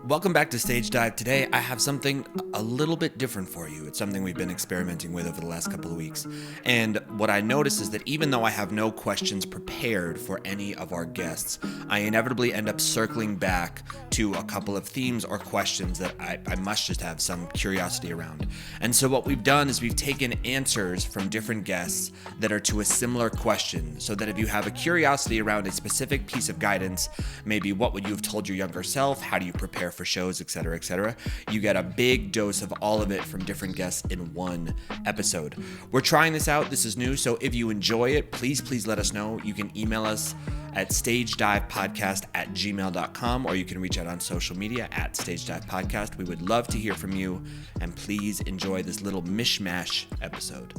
Welcome back to Stage Dive. Today I have something a little bit different for you. It's something we've been experimenting with over the last couple of weeks. And what I noticed is that even though I have no questions prepared for any of our guests, I inevitably end up circling back to a couple of themes or questions that I must just have some curiosity around. And so what we've done is we've taken answers from different guests that are to a similar question, so that if you have a curiosity around a specific piece of guidance, maybe what would you have told your younger self, how do you prepare for shows, etc., you get a big dose of all of it from different guests in one episode. We're trying this out. This is new, so if you enjoy it, please let us know. You can email us at stagedivepodcast@gmail.com, or you can reach out on social media at stagedivepodcast. We would love to hear from you, and please enjoy this little mishmash episode.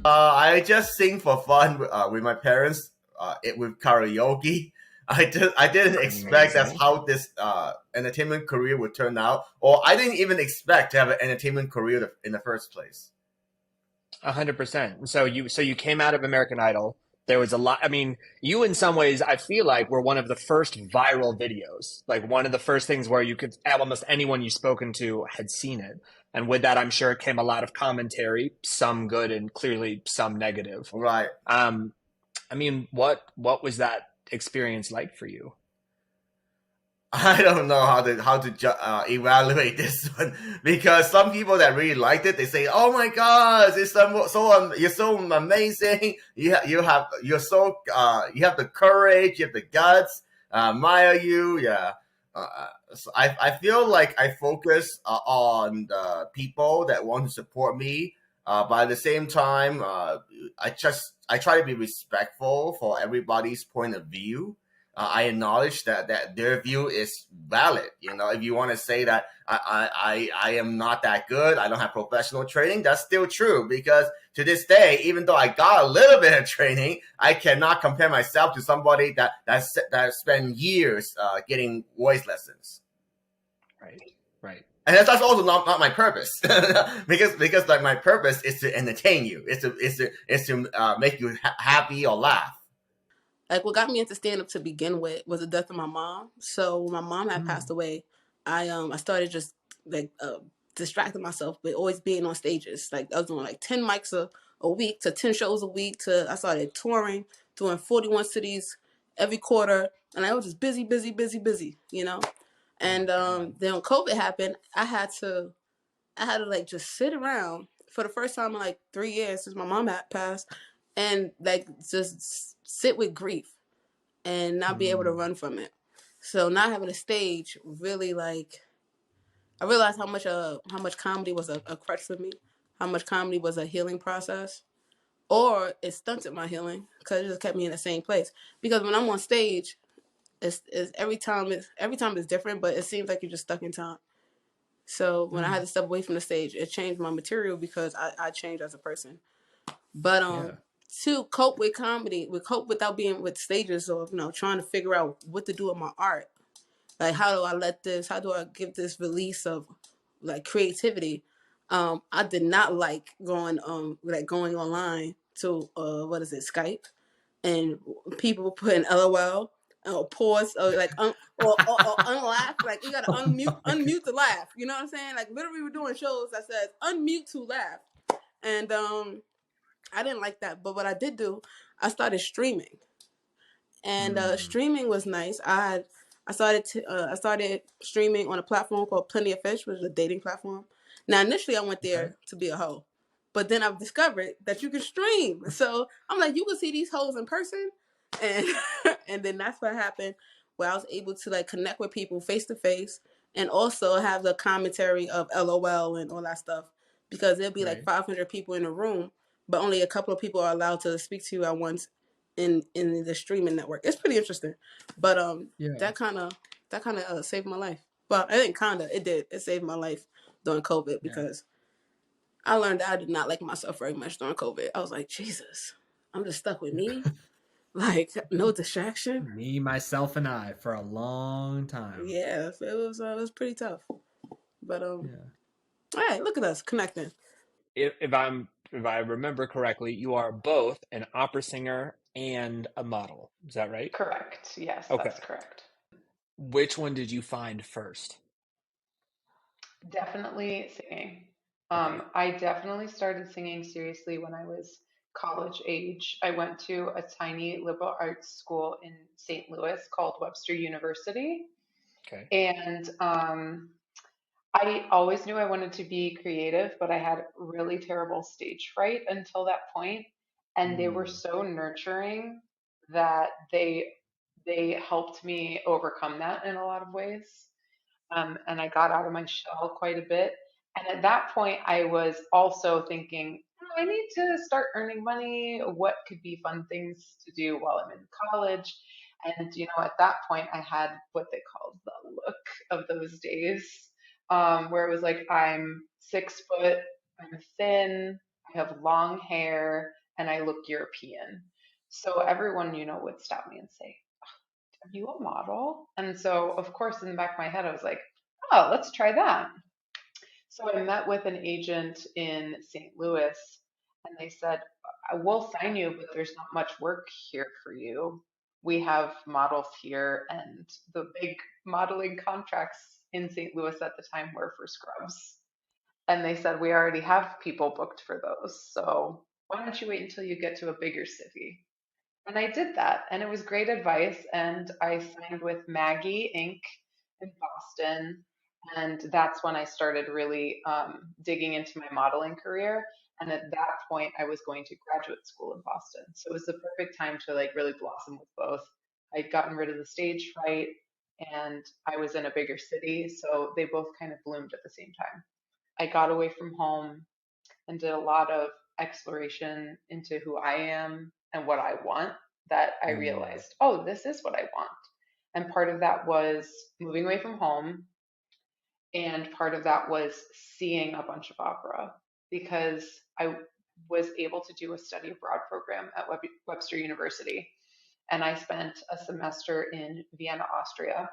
I just sing for fun with my parents with karaoke. I didn't expect that's how this entertainment career would turn out, or I didn't even expect to have an entertainment career in the first place. 100%. So you came out of American Idol. There was a lot. I mean, you in some ways, I feel like were one of the first viral videos, like one of the first things where you could, almost anyone you've spoken to had seen it. And with that, I'm sure it came a lot of commentary, some good and clearly some negative. Right. I mean, what was that experience like for you? I don't know how to evaluate this one, because some people that really liked it, they say, "Oh my gosh, it's you're so amazing. You have the courage, you have the guts. Admire you." Yeah. So I feel like I focus on the people that want to support me, but at the same time, I try to be respectful for everybody's point of view. I acknowledge that their view is valid. You know, if you want to say that I am not that good, I don't have professional training, that's still true, because to this day, even though I got a little bit of training, I cannot compare myself to somebody that spent years getting voice lessons. Right. And that's also not my purpose, because like my purpose is to entertain you, is to make you happy or laugh. Like, what got me into stand-up to begin with was the death of my mom. So when my mom had passed away, I started just like distracting myself with always being on stages. Like, I was doing like 10 mics a week to 10 shows a week, to I started touring, doing 41 cities every quarter, and I was just busy, you know. And then when COVID happened, I had to like just sit around for the first time in like 3 years since my mom had passed, and like just sit with grief and not be able to run from it. So not having a stage really, like, I realized how much comedy was a crutch for me, how much comedy was a healing process, or it stunted my healing because it just kept me in the same place. Because when I'm on stage, it's every time it's different, but it seems like you're just stuck in time. So when I had to step away from the stage, it changed my material because I changed as a person. But to cope with comedy, cope without being with stages, or trying to figure out what to do with my art. Like, how do I give this release of like creativity? I did not like going online to Skype, and people putting LOL or pause or like or unlaugh. Like, you gotta unmute to laugh. You know what I'm saying? Like, literally, we're doing shows that says unmute to laugh, and I didn't like that. But what I did do, I started streaming, and streaming was nice. I started streaming on a platform called Plenty of Fish, which is a dating platform. Now, initially, I went there to be a hoe, but then I've discovered that you can stream. So I'm like, you can see these hoes in person, and and then that's what happened, where I was able to like connect with people face to face, and also have the commentary of LOL and all that stuff, because there'll be like 500 people in a room, but only a couple of people are allowed to speak to you at once in the streaming network. It's pretty interesting, but that kind of saved my life. Well, I think it saved my life during COVID, because I learned that I did not like myself very much during COVID. I was like, Jesus, I'm just stuck with me. Like, no distraction. Me, myself, and I for a long time. Yeah, it was pretty tough. But all right, look at us connecting. If I remember correctly, you are both an opera singer and a model. Is that right? Correct. Yes, Okay. that's correct. Which one did you find first? Definitely singing. Okay. I definitely started singing seriously when I was college age. I went to a tiny liberal arts school in St. Louis called Webster University. Okay. And I always knew I wanted to be creative, but I had really terrible stage fright until that point. And they were Mm. so nurturing that they helped me overcome that in a lot of ways. And I got out of my shell quite a bit. And at that point, I was also thinking, "Oh, I need to start earning money. What could be fun things to do while I'm in college?" And, at that point, I had what they called the look of those days, where it was like, I'm 6 foot, I'm thin, I have long hair, and I look European. So everyone, would stop me and say, "Are you a model?" And so, of course, in the back of my head, I was like, "Oh, let's try that." So I met with an agent in St. Louis, and they said, "I will sign you, but there's not much work here for you. We have models here," and the big modeling contracts in St. Louis at the time were for scrubs. And they said, "We already have people booked for those. So why don't you wait until you get to a bigger city?" And I did that, and it was great advice. And I signed with Maggie Inc. in Boston, and that's when I started really digging into my modeling career. And at that point, I was going to graduate school in Boston, so it was the perfect time to like really blossom with both. I'd gotten rid of the stage fright, and I was in a bigger city, so they both kind of bloomed at the same time. I got away from home and did a lot of exploration into who I am and what I want, that I Mm. realized, oh, this is what I want. And part of that was moving away from home, and part of that was seeing a bunch of opera because I was able to do a study abroad program at Webster University. And I spent a semester in Vienna, Austria,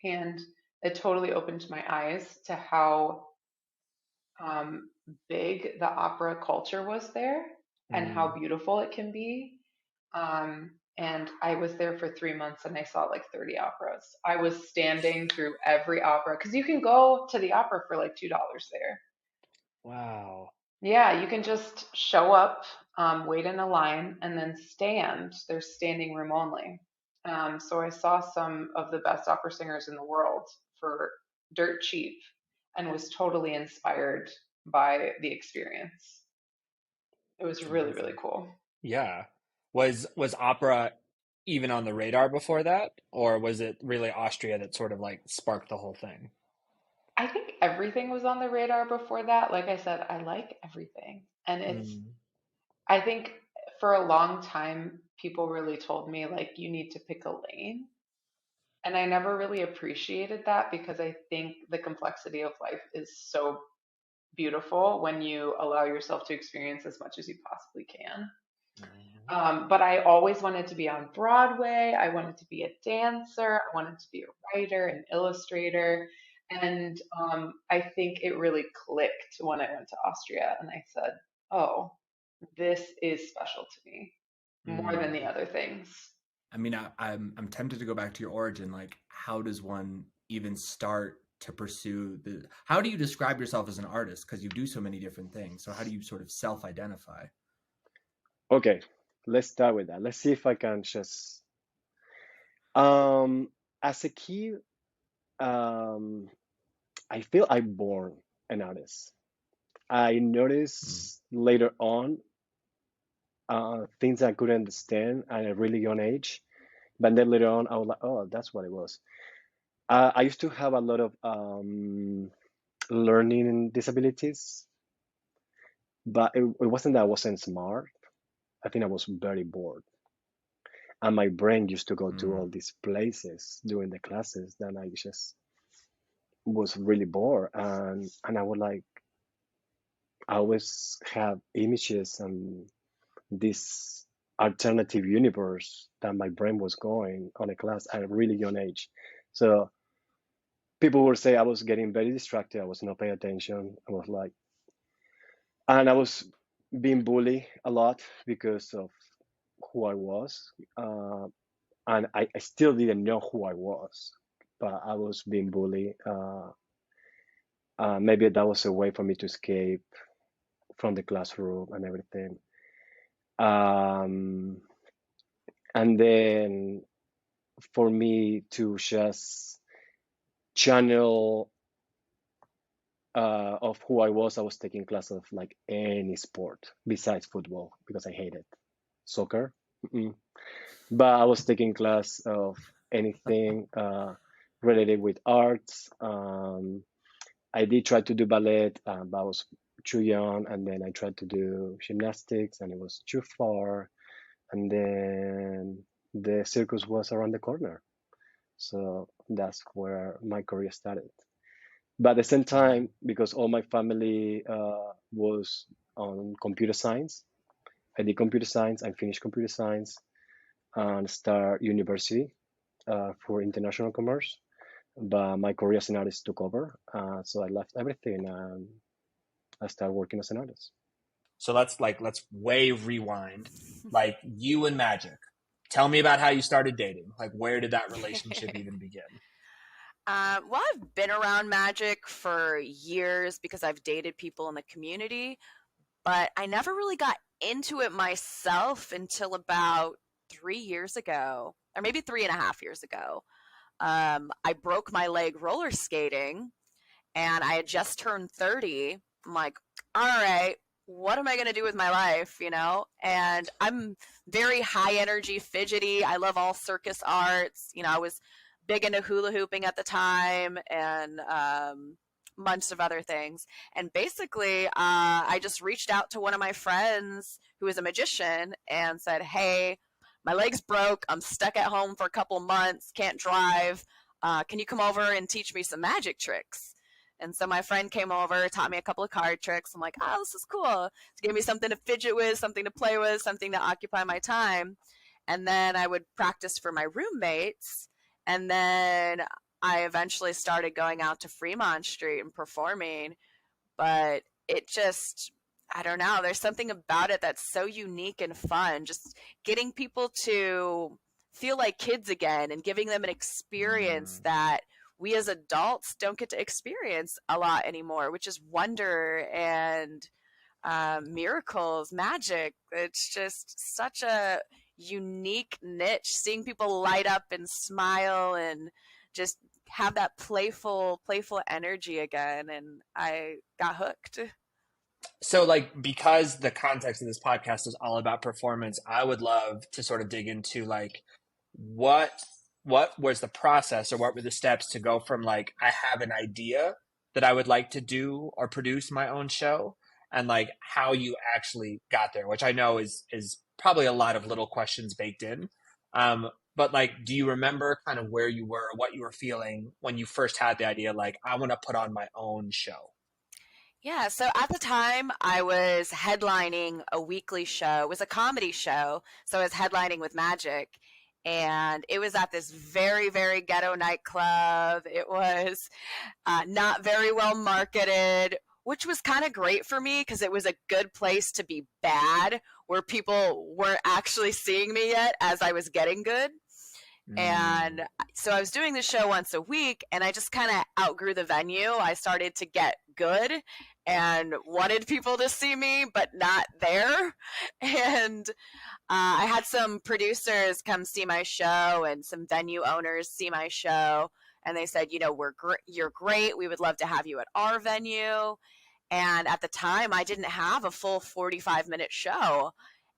and it totally opened my eyes to how um, big the opera culture was there and how Mm. beautiful it can be. And I was there for 3 months and I saw like 30 operas. I was standing through every opera because you can go to the opera for like $2 there. Wow. Yeah, you can just show up, wait in a line, and then stand. There's standing room only. So I saw some of the best opera singers in the world for dirt cheap and was totally inspired by the experience. It was It's really, really amazing. cool. Yeah. Was opera even on the radar before that, or was it really Austria that sort of like sparked the whole thing? I think everything was on the radar before that. Like I said, I like everything. And Mm. I think for a long time, people really told me, like, you need to pick a lane. And I never really appreciated that because I think the complexity of life is so beautiful when you allow yourself to experience as much as you possibly can. Mm. But I always wanted to be on Broadway. I wanted to be a dancer. I wanted to be a writer, an illustrator. And I think it really clicked when I went to Austria and I said, oh, this is special to me more than Mm. the other things. I mean, I'm tempted to go back to your origin. Like, how does one even start to pursue the? How do you describe yourself as an artist? Because you do so many different things. So how do you sort of self-identify? Okay, let's start with that. Let's see if I can just um as a kid, um I feel I'm born an artist. I Mm. noticed later on things I couldn't understand at a really young age, but then later on I was like, oh, that's what it was. I used to have a lot of learning disabilities, but it wasn't that I wasn't smart. I think I was very bored. And my brain used to go to all Mm. these places during the classes that I just was really bored. And I would like, I always have images and this alternative universe that my brain was going on a class at a really young age. So people would say I was getting very distracted. I was not paying attention. I was like, and I was being bullied a lot because of who I was. And I still didn't know who I was. but I was being bullied. Maybe that was a way for me to escape from the classroom and everything. Um, and then for me to just channel of who I was taking class of like any sport besides football because I hated soccer. Mm-mm. But I was taking class of anything related with arts. I did try to do ballet, but I was too young, and then I tried to do gymnastics, and it was too far. And then the circus was around the corner, so that's where my career started. But at the same time, because all my family was on computer science, I did computer science. I finished computer science and start university for international commerce. But my career as an artist took over, so I left everything and I started working as an artist. So let's way rewind. Like you and Magic. Tell me about how you started dating. Like where did that relationship even begin? Well, I've been around magic for years because I've dated people in the community, but I never really got into it myself until about 3 years ago, or maybe 3.5 years ago. I broke my leg roller skating and I had just turned 30. I'm like, all right, what am I going to do with my life, you know? And I'm very high energy, fidgety. I love all circus arts. You know, I was big into hula hooping at the time and bunch of other things. And basically, I just reached out to one of my friends who is a magician and said, hey, my leg's broke. I'm stuck at home for a couple months, can't drive. Can you come over and teach me some magic tricks? And so my friend came over, taught me a couple of card tricks. I'm like, oh, this is cool. She gave me something to fidget with, something to play with, something to occupy my time. And then I would practice for my roommates. And then I eventually started going out to Fremont Street and performing. But it just, I don't know, there's something about it that's so unique and fun. Just getting people to feel like kids again and giving them an experience that we as adults don't get to experience a lot anymore, which is wonder and miracles, magic. It's just such a unique niche. Seeing people light up and smile and just have that playful energy again, and I got hooked. So like because the context of this podcast is all about performance, I would love to sort of dig into like what was the process or what were the steps to go from like I have an idea that I would like to do or produce my own show and like how you actually got there, which I know is probably a lot of little questions baked in. But like, do you remember kind of where you were, what you were feeling when you first had the idea, like I want to put on my own show? Yeah, so at the time I was headlining a weekly show. It was a comedy show, so I was headlining with Magic. And it was at this very, very ghetto nightclub. It was not very well marketed, which was kind of great for me because it was a good place to be bad, where people weren't actually seeing me yet as I was getting good. And so I was doing the show once a week, and I just kind of outgrew the venue. I started to get good and wanted people to see me, but not there. And I had some producers come see my show and some venue owners see my show. And they said, you know, you're great. We would love to have you at our venue. And at the time, I didn't have a full 45-minute show.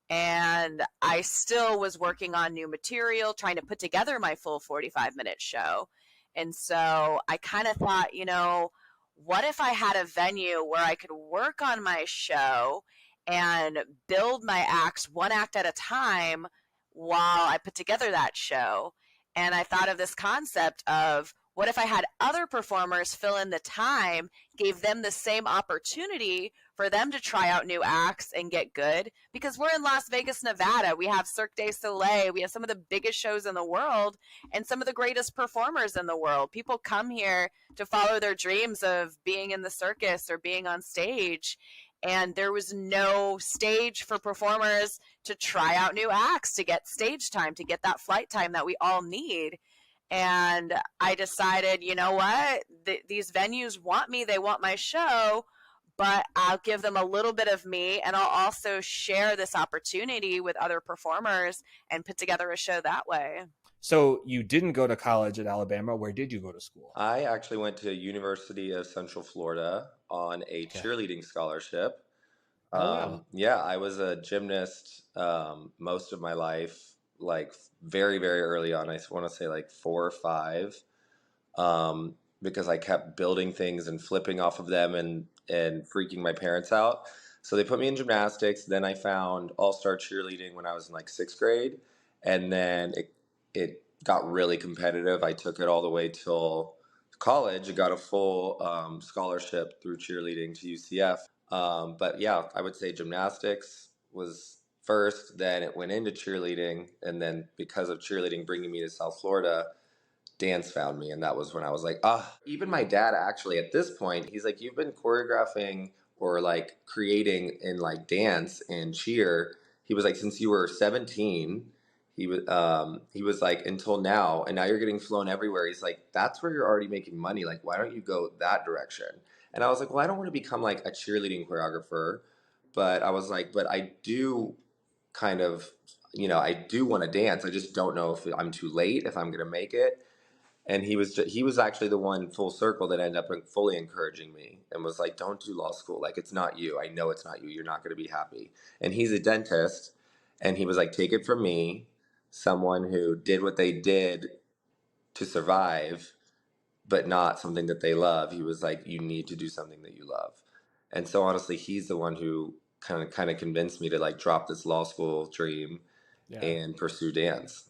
And I still was working on new material, trying to put together my full 45-minute show. And so I kind of thought, you know, what if I had a venue where I could work on my show and build my acts one act at a time while I put together that show? And I thought of this concept of what if I had other performers fill in the time, gave them the same opportunity for them to try out new acts and get good? Because we're in Las Vegas, Nevada. We have Cirque du Soleil. We have some of the biggest shows in the world and some of the greatest performers in the world. People come here to follow their dreams of being in the circus or being on stage. And there was no stage for performers to try out new acts, to get stage time, to get that flight time that we all need. And I decided, you know what? These venues want me, they want my show, but I'll give them a little bit of me, and I'll also share this opportunity with other performers and put together a show that way. So you didn't go to college at Alabama. Where did you go to school? I actually went to University of Central Florida on a Okay. cheerleading scholarship. Oh, wow. Yeah, I was a gymnast most of my life, like very, very early on. I want to say like 4 or 5, because I kept building things and flipping off of them and freaking my parents out. So they put me in gymnastics. Then I found all-star cheerleading when I was in like 6th grade, and then it got really competitive. I took it all the way till college. I got a full scholarship through cheerleading to UCF. But yeah, I would say gymnastics was first, then it went into cheerleading, and then because of cheerleading bringing me to South Florida, dance found me, and that was when I was like, ah. Even my dad, actually, at this point, he's like, you've been choreographing or like creating in like dance and cheer. He was like, since you were 17. He was like, until now, and now you're getting flown everywhere. He's like, that's where you're already making money. Like, why don't you go that direction? And I was like, well, I don't want to become like a cheerleading choreographer, but I was like, but I do kind of, I do want to dance. I just don't know if I'm too late, if I'm gonna make it. And he was actually the one full circle that ended up fully encouraging me and was like, don't do law school. Like, it's not you. I know it's not you. You're not going to be happy. And he's a dentist. And he was like, take it from me, someone who did what they did to survive, but not something that they love. He was like, you need to do something that you love. And so honestly, he's the one who kind of convinced me to like drop this law school dream and pursue dance.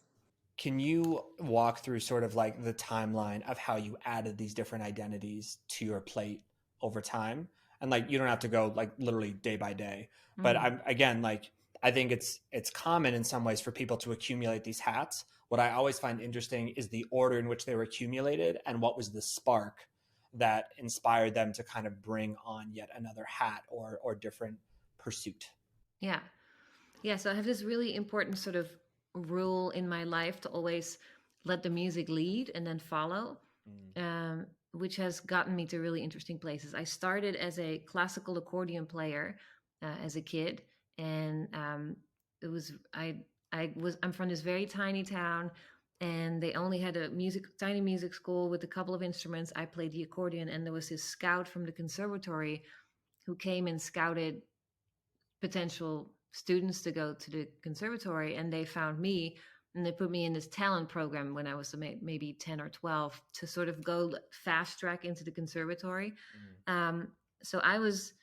Can you walk through sort of like the timeline of how you added these different identities to your plate over time? And like, you don't have to go like literally day by day, but I'm again, like, I think it's common in some ways for people to accumulate these hats. What I always find interesting is the order in which they were accumulated and what was the spark that inspired them to kind of bring on yet another hat or different pursuit. Yeah. Yeah. So I have this really important sort of rule in my life to always let the music lead and then follow, which has gotten me to really interesting places. I started as a classical accordion player as a kid, and I'm from this very tiny town, and they only had a tiny music school with a couple of instruments. I played the accordion, and there was this scout from the conservatory who came and scouted potential students to go to the conservatory, and they found me and they put me in this talent program when I was maybe 10 or 12 to sort of go fast track into the conservatory. So I was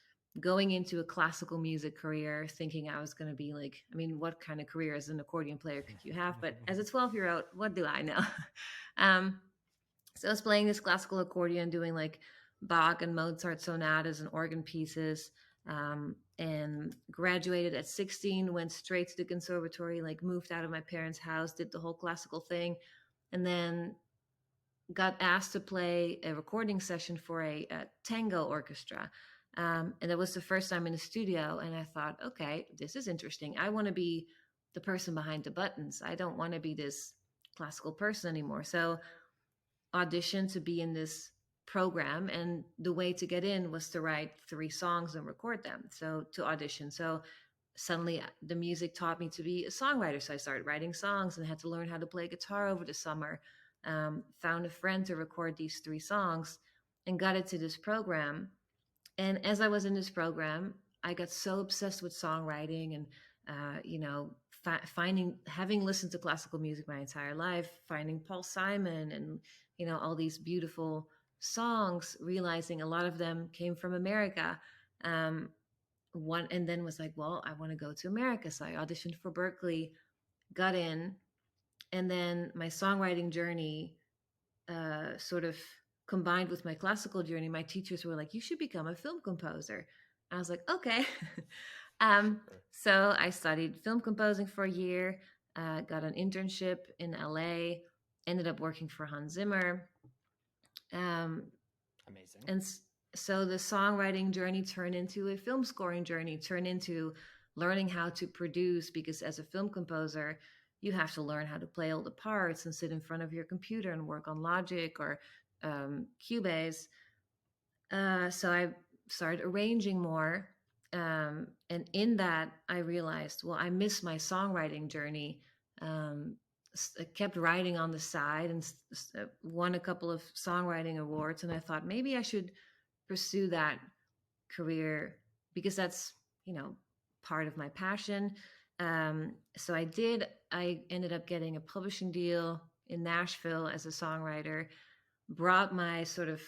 going into a classical music career thinking I was going to be like, I mean, what kind of career as an accordion player could you have? But as a 12-year-old, what do I know? So I was playing this classical accordion, doing like Bach and Mozart sonatas and organ pieces, and graduated at 16, went straight to the conservatory, like moved out of my parents' house, did the whole classical thing, and then got asked to play a recording session for a tango orchestra. And that was the first time in the studio. And I thought, okay, this is interesting. I want to be the person behind the buttons. I don't want to be this classical person anymore. So auditioned to be in this program, and the way to get in was to write 3 songs and record them. So to audition. So suddenly the music taught me to be a songwriter. So I started writing songs and had to learn how to play guitar over the summer. Found a friend to record these 3 songs and got into this program. And as I was in this program, I got so obsessed with songwriting and, having listened to classical music my entire life, finding Paul Simon and, all these beautiful songs, realizing a lot of them came from America. And then was like, well, I want to go to America. So I auditioned for Berkeley, got in, and then my songwriting journey sort of combined with my classical journey. My teachers were like, you should become a film composer. I was like, okay. So I studied film composing for a year, got an internship in LA, ended up working for Hans Zimmer. Amazing. And so the songwriting journey turned into a film scoring journey, turned into learning how to produce, because as a film composer, you have to learn how to play all the parts and sit in front of your computer and work on Logic or Cubase. So I started arranging more. And in that, I realized, well, I missed my songwriting journey. I kept writing on the side and won a couple of songwriting awards. And I thought maybe I should pursue that career because that's, part of my passion. So I did. I ended up getting a publishing deal in Nashville as a songwriter, brought my sort of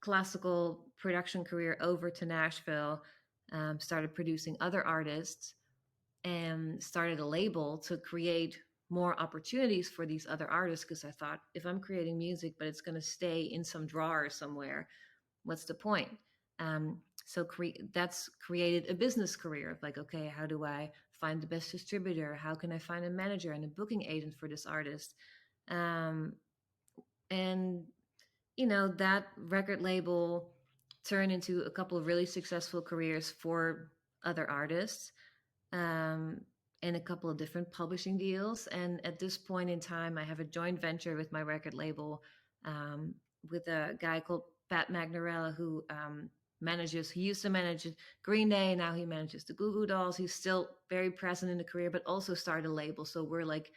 classical production career over to Nashville, started producing other artists, and started a label to create more opportunities for these other artists. Because I thought, if I'm creating music, but it's going to stay in some drawer somewhere, what's the point? So that's created a business career of like, okay, how do I find the best distributor? How can I find a manager and a booking agent for this artist? And that record label turned into a couple of really successful careers for other artists, and a couple of different publishing deals. And at this point in time, I have a joint venture with my record label, with a guy called Pat Magnarella, who he used to manage Green Day. Now he manages the Goo Goo Dolls. He's still very present in the career, but also started a label. So we're like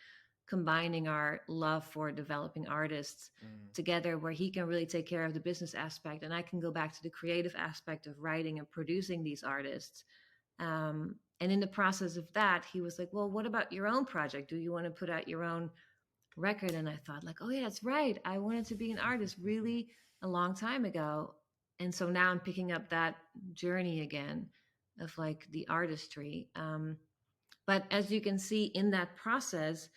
combining our love for developing artists together, where he can really take care of the business aspect and I can go back to the creative aspect of writing and producing these artists. And in the process of that, he was like, well, what about your own project? Do you want to put out your own record? And I thought like, oh yeah, that's right. I wanted to be an artist really a long time ago. And so now I'm picking up that journey again of like the artistry. But as you can see in that process,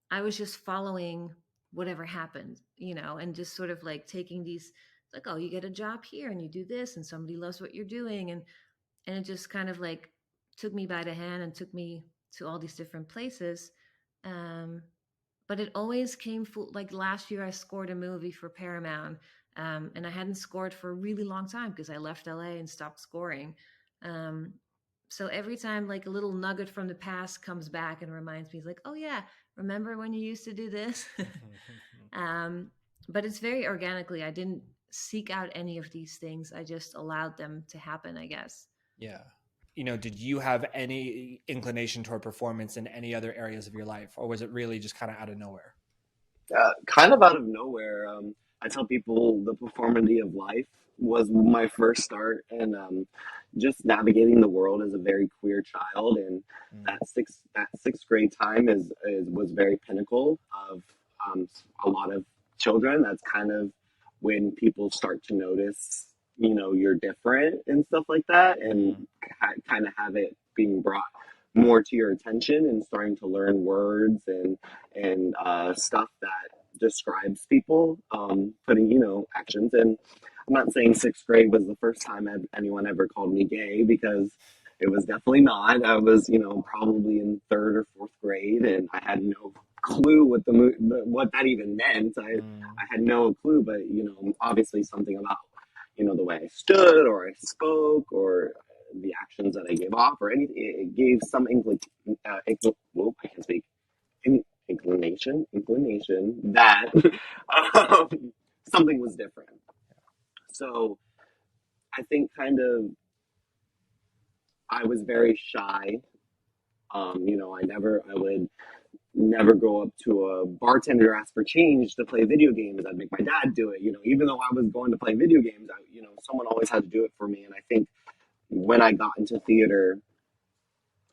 I was just following whatever happened, and just sort of like taking these, like, oh, you get a job here and you do this and somebody loves what you're doing. And it just kind of like took me by the hand and took me to all these different places. But it always came full. Like last year I scored a movie for Paramount, and I hadn't scored for a really long time because I left LA and stopped scoring. So every time like a little nugget from the past comes back and reminds me, like, oh yeah, remember when you used to do this? But it's very organically. I didn't seek out any of these things. I just allowed them to happen, I guess. Yeah. Did you have any inclination toward performance in any other areas of your life, or was it really just kind of out of nowhere? Kind of out of nowhere. I tell people the performity of life was my first start, and just navigating the world as a very queer child, and that sixth grade time was very pinnacle of a lot of children. That's kind of when people start to notice, you're different and stuff like that, and kind of have it being brought more to your attention and starting to learn words and stuff that describes people, putting, actions. And I'm not saying sixth grade was the first time anyone ever called me gay, because it was definitely not. I was, probably in third or fourth grade, and I had no clue what that even meant. I had no clue, but, obviously something about, the way I stood or I spoke or the actions that I gave off or anything, it gave some I can speak. Inclination that something was different. So I think I was very shy. I would never go up to a bartender, ask for change to play video games. I'd make my dad do it. Even though I was going to play video games, someone always had to do it for me. And I think when I got into theater,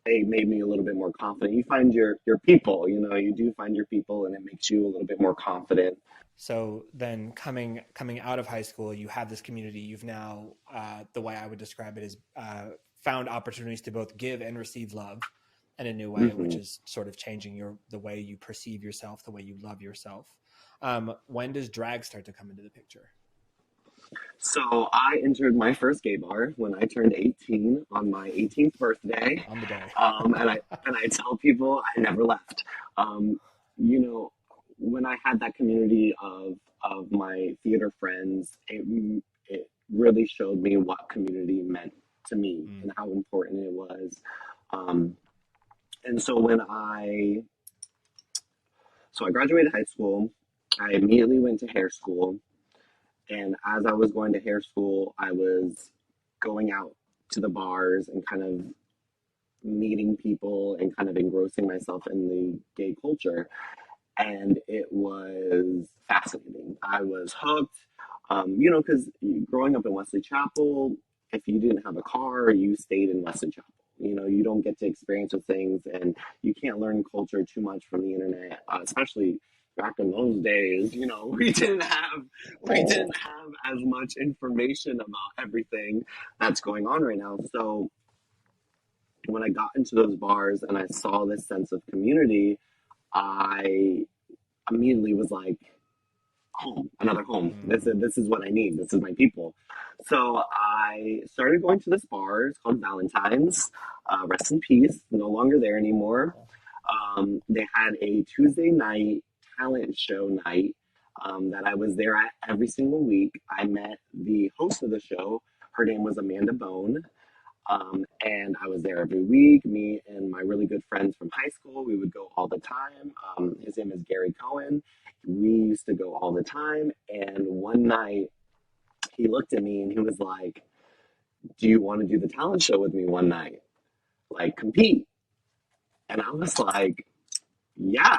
it made me a little bit more confident. You find your people, you do find your people, and it makes you a little bit more confident. So then coming out of high school, you have this community. You've now, the way I would describe it is, found opportunities to both give and receive love in a new way, which is sort of changing the way you perceive yourself, the way you love yourself. When does drag start to come into the picture? So I entered my first gay bar when I turned 18 on my 18th birthday. On the day. And I tell people I never left. When I had that community of my theater friends, it really showed me what community meant to me and how important it was. And so when I So I graduated high school. I immediately went to hair school. And as I was going to hair school, I was going out to the bars and kind of meeting people and kind of engrossing myself in the gay culture. And it was fascinating. I was hooked, because growing up in Wesley Chapel, if you didn't have a car, you stayed in Wesley Chapel. You don't get to experience with things, and you can't learn culture too much from the internet, especially back in those days. We didn't have as much information about everything that's going on right now. So when I got into those bars and I saw this sense of community, I immediately was like, home, another home. This is what I need. This is my people. So I started going to this bar. It's called Valentine's. Rest in peace. No longer there anymore. They had a Tuesday night talent show night that I was there at every single week. I met the host of the show. Her name was Amanda Bone. And I was there every week. Me and my really good friends from high school, we would go all the time. His name is Gary Cohen. We used to go all the time. And one night he looked at me and he was like, "Do you want to do the talent show with me one night? Like, compete?" And I was like, yeah,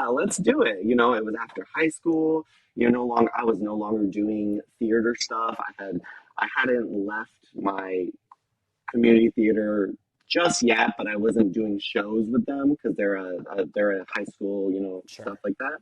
let's do it. It was after high school. I was no longer doing theater stuff. I hadn't left my community theater just yet, but I wasn't doing shows with them because they're a high school, stuff like that.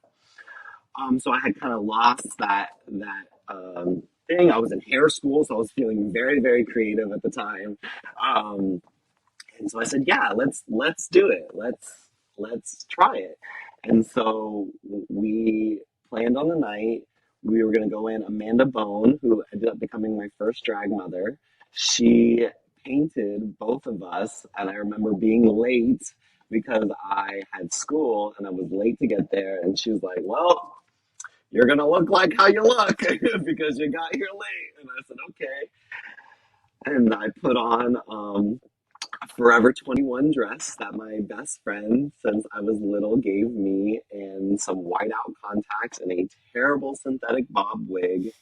So I had kind of lost that thing. I was in hair school, so I was feeling very, very creative at the time. And so I said, yeah, let's do it. Let's try it. And so we planned on the night. We were going to go in. Amanda Bone, who ended up becoming my first drag mother, she painted both of us. And I remember being late because I had school and I was late to get there. And she was like, "Well, you're going to look like how you look because you got here late." And I said, "Okay." And I put on a Forever 21 dress that my best friend since I was little gave me, and some whiteout contacts and a terrible synthetic bob wig.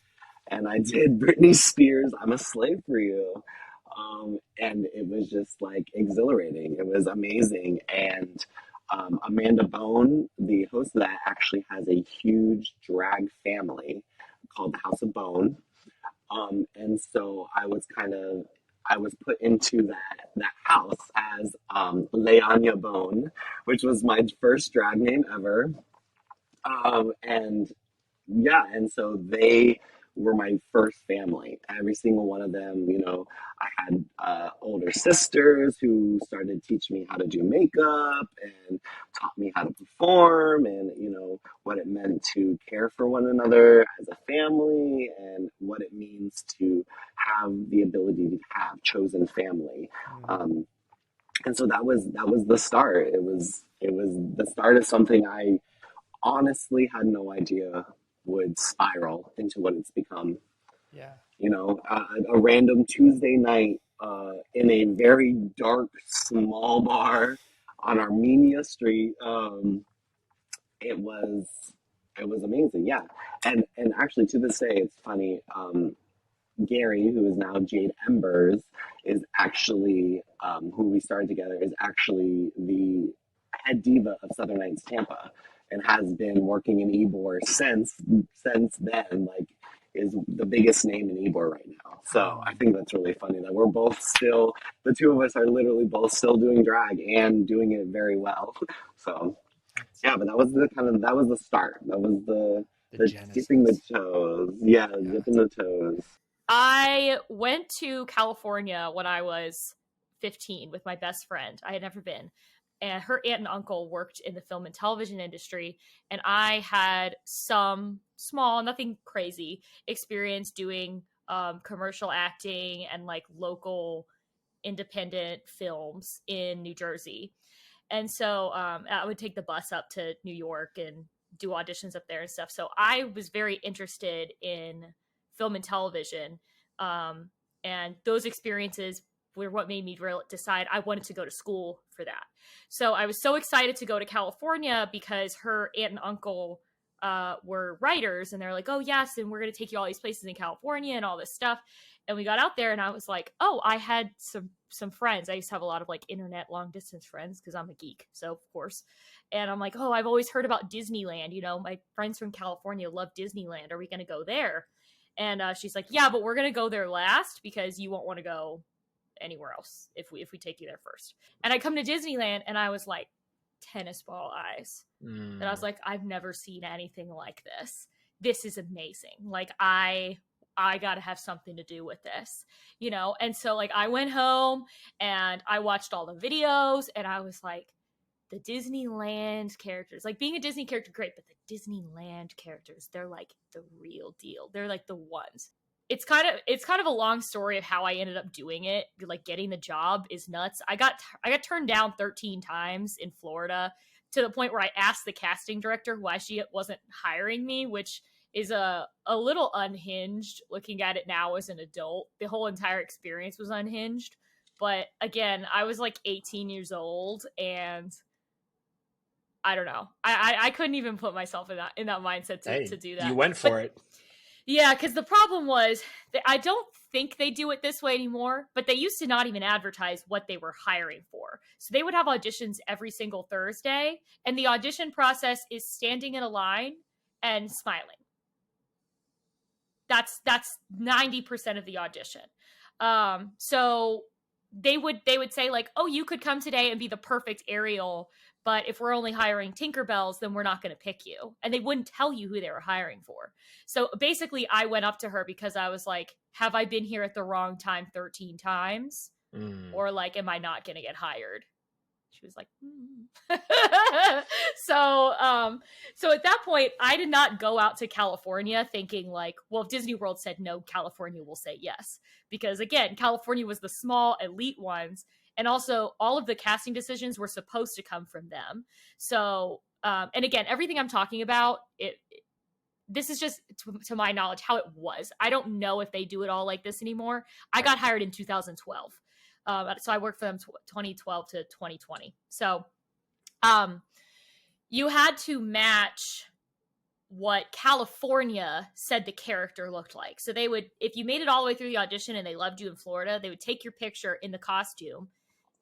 And I did Britney Spears' "I'm a Slave for You." And it was just like exhilarating. It was amazing. And Amanda Bone, the host of that, actually has a huge drag family called the House of Bone. And so I was put into that house as Leanya Bone, which was my first drag name ever. And yeah, and so they were my first family. Every single one of them, I had older sisters who started teaching me how to do makeup and taught me how to perform and, what it meant to care for one another as a family and what it means to have the ability to have chosen family. And so that was the start. It was the start of something I honestly had no idea would spiral into what it's become. Yeah. A random Tuesday night in a very dark, small bar on Armenia Street. It was amazing. Yeah. And actually to this day, it's funny. Gary, who is now Jade Embers, is actually, who we started together, is actually the head diva of Southern Nights Tampa and has been working in Ybor since then, like, is the biggest name in Ybor right now. So I think that's really funny that we're both still, the two of us are literally both still doing drag and doing it very well. So yeah, but that was the start. That was the dipping the toes. Yeah, dipping the toes. I went to California when I was 15 with my best friend. I had never been. And her aunt and uncle worked in the film and television industry. And I had some small, nothing crazy, experience doing commercial acting and like local independent films in New Jersey. And so I would take the bus up to New York and do auditions up there and stuff. So I was very interested in film and television. And those experiences were what made me decide I wanted to go to school for that. So I was so excited to go to California because her aunt and uncle were writers, and they're like, oh yes, and we're going to take you all these places in California and all this stuff. And we got out there, and I was like, oh, I had some friends. I used to have a lot of like internet long distance friends because I'm a geek, so of course. And I'm like, oh, I've always heard about Disneyland. You know, my friends from California love Disneyland. Are we going to go there? And she's like, yeah, but we're going to go there last because you won't want to go anywhere else if we take you there first. And I come to Disneyland, and I was like, tennis ball eyes. And I was like, I've never seen anything like this. This is amazing. Like, I got to have something to do with this, you know? And so like I went home and I watched all the videos, and I was like, the Disneyland characters, like being a Disney character, great, but the Disneyland characters, they're like the real deal. They're like the ones. It's kind of a long story of how I ended up doing it. Like getting the job is nuts. I got turned down 13 times in Florida, to the point where I asked the casting director why she wasn't hiring me, which is a little unhinged looking at it now as an adult. The whole entire experience was unhinged. But again, I was like 18 years old, and I don't know. I couldn't even put myself in that mindset to do that. You went for it. Yeah, because the problem was that I don't think they do it this way anymore, but they used to not even advertise what they were hiring for. So they would have auditions every single Thursday, and the audition process is standing in a line and smiling. That's 90% of the audition. So they would say like, oh, you could come today and be the perfect Ariel, but if we're only hiring Tinkerbells, then we're not going to pick you. And they wouldn't tell you who they were hiring for. So basically I went up to her because I was like, have I been here at the wrong time 13 times? Or like, am I not going to get hired? She was like, So at that point, I did not go out to California thinking like, well, if Disney World said no, California will say yes. Because again, California was the small elite ones. And also all of the casting decisions were supposed to come from them. So, and again, everything I'm talking about, this is just to my knowledge how it was. I don't know if they do it all like this anymore. I got hired in 2012. So I worked for them 2012 to 2020. So you had to match what California said the character looked like. So they would, if you made it all the way through the audition and they loved you in Florida, they would take your picture in the costume.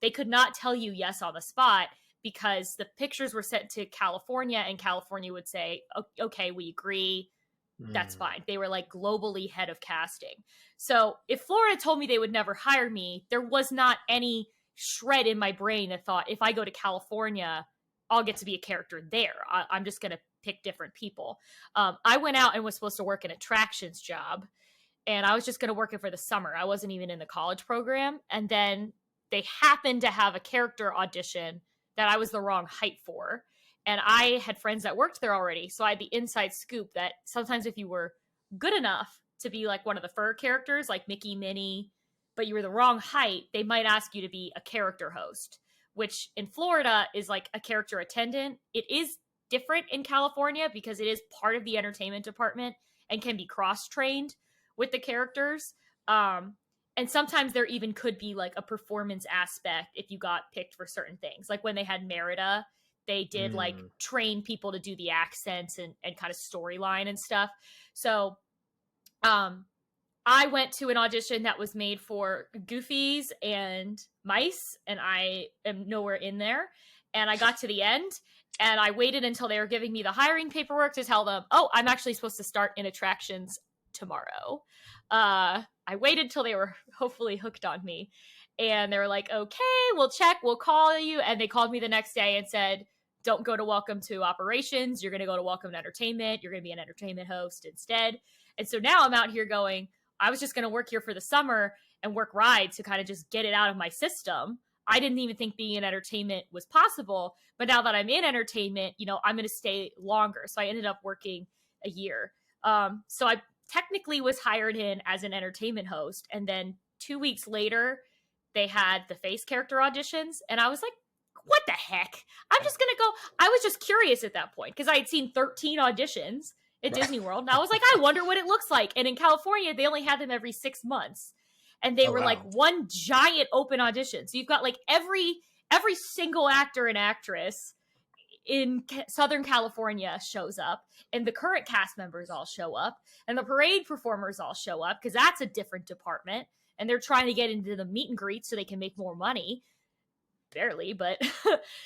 They could not tell you yes on the spot because the pictures were sent to California, and California would say, okay, we agree. That's fine. They were like globally head of casting. So if Florida told me they would never hire me, there was not any shred in my brain that thought, if I go to California, I'll get to be a character there. I'm just going to pick different people. I went out and was supposed to work an attractions job, and I was just going to work it for the summer. I wasn't even in the college program. And then they happened to have a character audition that I was the wrong height for. And I had friends that worked there already. So I had the inside scoop that sometimes if you were good enough to be like one of the fur characters, like Mickey, Minnie, but you were the wrong height, they might ask you to be a character host, which in Florida is like a character attendant. It is different in California because it is part of the entertainment department and can be cross-trained with the characters. And sometimes there even could be like a performance aspect if you got picked for certain things. Like when they had Merida, they did like train people to do the accents and kind of storyline and stuff. So I went to an audition that was made for Goofies and Mice, and I am nowhere in there. And I got to the end, and I waited until they were giving me the hiring paperwork to tell them, oh, I'm actually supposed to start in attractions tomorrow. I waited till they were hopefully hooked on me, and they were like, okay, we'll check, we'll call you. And they called me the next day and said, don't go to Welcome to Operations. You're going to go to Welcome to Entertainment. You're going to be an entertainment host instead. And so now I'm out here going, I was just going to work here for the summer and work rides to kind of just get it out of my system. I didn't even think being in entertainment was possible. But now that I'm in entertainment, you know, I'm going to stay longer. So I ended up working a year. So I technically was hired in as an entertainment host. And then 2 weeks later, they had the face character auditions. And I was like, what the heck? I'm just going to go. I was just curious at that point because I had seen 13 auditions at Disney World. And I was like, I wonder what it looks like. And in California, they only had them every 6 months. and they Oh, were like wow. one giant open audition. So you've got like every single actor and actress in Southern California shows up, and the current cast members all show up, and the parade performers all show up, because that's a different department, and they're trying to get into the meet and greet so they can make more money. Barely, but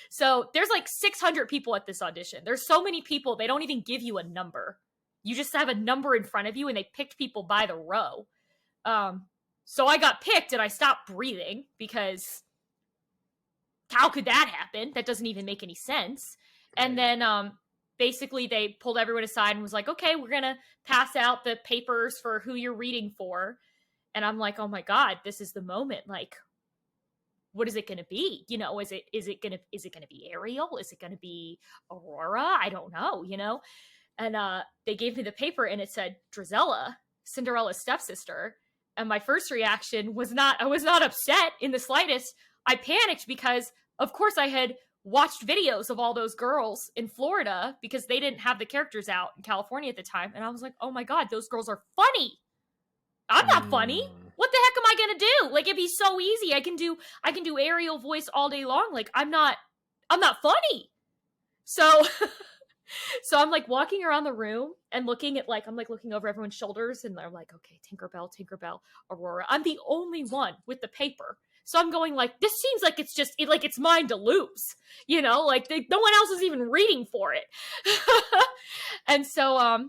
so there's like 600 people at this audition. There's so many people, they don't even give you a number. You just have a number in front of you, and they picked people by the row. So I got picked, and I stopped breathing, because how could that happen? That doesn't even make any sense. And then basically they pulled everyone aside and was like, okay, we're going to pass out the papers for who you're reading for. And I'm like, oh my God, this is the moment. Like, what is it going to be? You know, is it going to be Ariel? Is it going to be Aurora? I don't know, you know? And they gave me the paper, and it said Drizella, Cinderella's stepsister. And my first reaction was I was not upset in the slightest. I panicked because, of course, I had watched videos of all those girls in Florida, because they didn't have the characters out in California at the time. And I was like, oh my God, those girls are funny. I'm not funny. What the heck am I going to do? Like, it'd be so easy. I can do Ariel voice all day long. Like, I'm not funny. So, so I'm like walking around the room and looking at, like, I'm like looking over everyone's shoulders, and they're like, okay, Tinkerbell, Aurora. I'm the only one with the paper. So I'm going like, this seems like it's just like it's mine to lose, you know, like no one else is even reading for it. And so,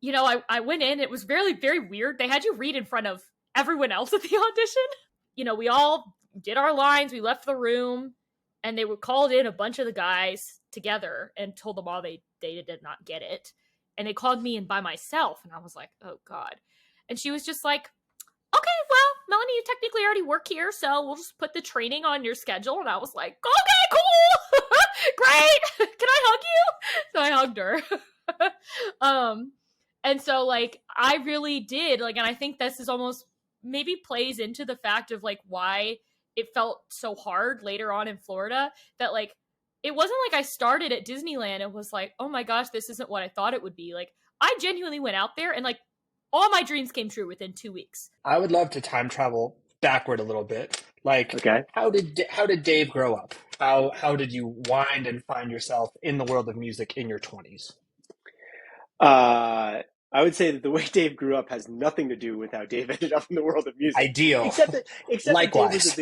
you know, I went in, it was very, very weird. They had you read in front of everyone else at the audition. You know, we all did our lines, we left the room, and they were called in a bunch of the guys together and told them all they did not get it. And they called me in by myself, and I was like, oh God. And she was just like, okay, well, Melanie, you technically already work here, so we'll just put the training on your schedule. And I was like, okay, cool. Great. Can I hug you? So I hugged her. And so, like, I really did, like, and I think this is almost maybe plays into the fact of, like, why it felt so hard later on in Florida, that, like, it wasn't like I started at Disneyland and was like, oh my gosh, this isn't what I thought it would be. Like, I genuinely went out there, and, like, all my dreams came true within 2 weeks. I would love to time travel backward a little bit. Like, Okay. how did Dave grow up? How did you wind and find yourself in the world of music in your 20s? I would say that the way Dave grew up has nothing to do with how Dave ended up in the world of music. Ideal. Except that Likewise.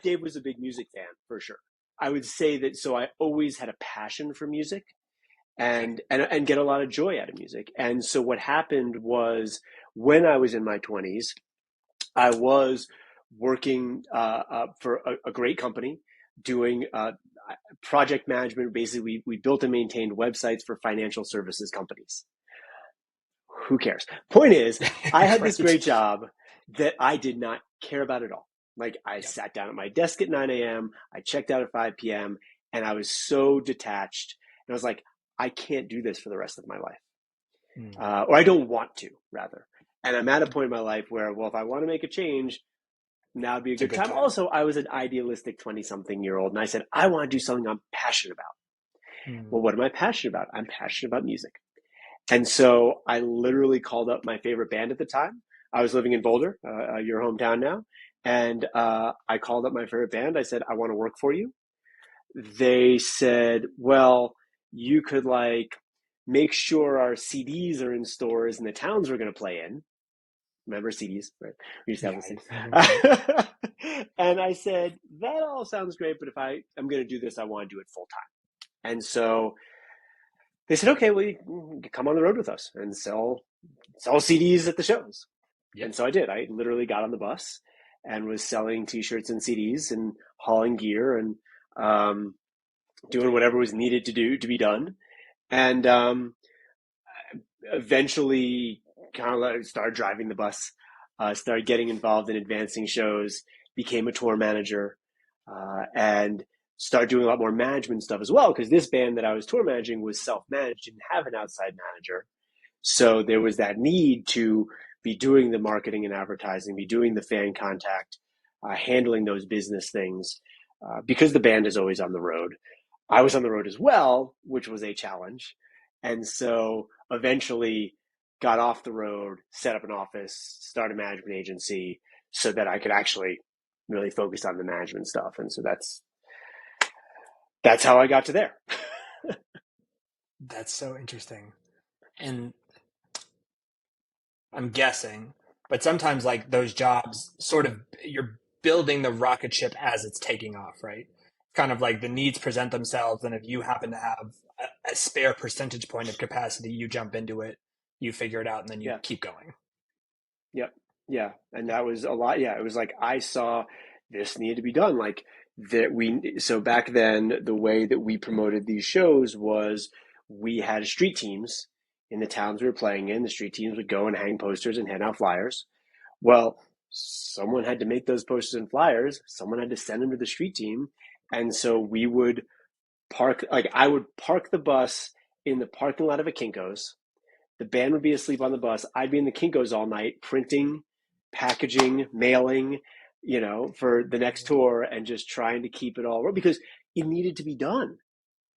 Dave was a big music fan, for sure. I would say that, so I always had a passion for music and get a lot of joy out of music. And so what happened was, when I was in my 20s, I was working for a great company doing project management. Basically, we built and maintained websites for financial services companies. Who cares? Point is, I had this great job that I did not care about at all. Like, I sat down at my desk at 9 a.m., I checked out at 5 p.m., and I was so detached. And I was like, I can't do this for the rest of my life. Or I don't want to, rather. And I'm at a point in my life where, well, if I want to make a change, now would be a good time. Also, I was an idealistic 20-something-year-old, and I said, I want to do something I'm passionate about. Well, what am I passionate about? I'm passionate about music. And so I literally called up my favorite band at the time. I was living in Boulder, your hometown now. And I called up my favorite band. I said, I want to work for you. They said, well, you could, like, make sure our CDs are in stores in the towns we're going to play in. Remember CDs, right? We used to have CDs. And I said, that all sounds great, but if I'm going to do this, I want to do it full time. And so they said, okay, well, you can come on the road with us and sell CDs at the shows. Yep. And so I did. I literally got on the bus and was selling T-shirts and CDs and hauling gear and doing whatever was needed to be done. And eventually kind of started driving the bus, started getting involved in advancing shows, became a tour manager, and started doing a lot more management stuff as well, because this band that I was tour managing was self-managed, didn't have an outside manager. So there was that need to be doing the marketing and advertising, be doing the fan contact, handling those business things, because the band is always on the road. I was on the road as well, which was a challenge. And so eventually got off the road, set up an office, started a management agency, so that I could actually really focus on the management stuff. And so that's how I got to there. That's so interesting. And I'm guessing, but sometimes like those jobs sort of, you're building the rocket ship as it's taking off, right? Kind of like the needs present themselves. And if you happen to have a spare percentage point of capacity, you jump into it, you figure it out, and then you keep going. Yep. Yeah. And that was a lot. Yeah. It was like, I saw this needed to be done. Like so back then, the way that we promoted these shows was we had street teams in the towns we were playing in. The street teams would go and hang posters and hand out flyers. Well, someone had to make those posters and flyers. Someone had to send them to the street team. And so we would I would park the bus in the parking lot of a Kinko's. The band would be asleep on the bus. I'd be in the Kinko's all night, printing, packaging, mailing, for the next tour, and just trying to keep it all, because it needed to be done,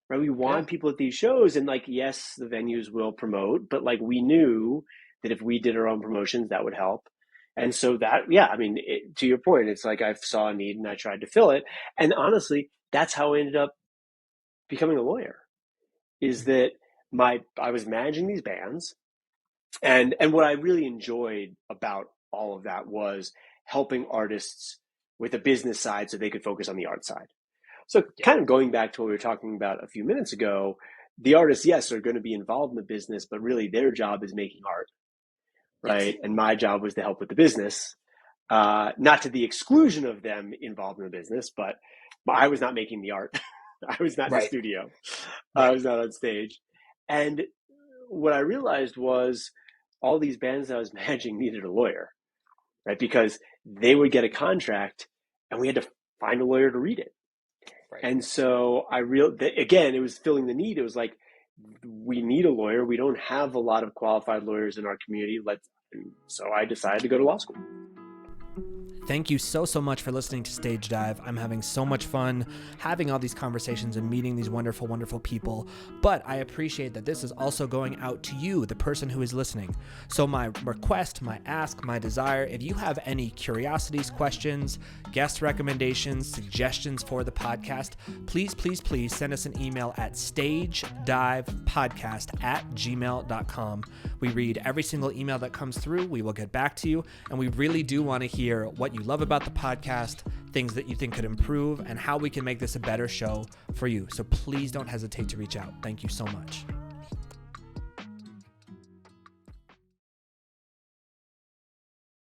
right? We want people at these shows, and like, yes, the venues will promote, but like, we knew that if we did our own promotions, that would help. And so to your point, it's like I saw a need and I tried to fill it. And honestly, that's how I ended up becoming a lawyer, is that I was managing these bands, and what I really enjoyed about all of that was helping artists with the business side so they could focus on the art side. So kind of going back to what we were talking about a few minutes ago, the artists, yes, are going to be involved in the business, but really their job is making art, right? Yes. And my job was to help with the business, not to the exclusion of them involved in the business, but I was not making the art. I was not in the studio. I was not on stage. And what I realized was all these bands that I was managing needed a lawyer, right? Because they would get a contract and we had to find a lawyer to read it. Right. And so again, it was filling the need. It was like, we need a lawyer. We don't have a lot of qualified lawyers in our community. So I decided to go to law school. Thank you so much for listening to Stage Dive. I'm having so much fun having all these conversations and meeting these wonderful, wonderful people. But I appreciate that this is also going out to you, the person who is listening. So my request, my ask, my desire, if you have any curiosities, questions, guest recommendations, suggestions for the podcast, please send us an email at stagedivepodcast@gmail.com. We read every single email that comes through. We will get back to you. And we really do want to hear what you love about the podcast, things that you think could improve, and how we can make this a better show for you. So please don't hesitate to reach out. Thank you so much.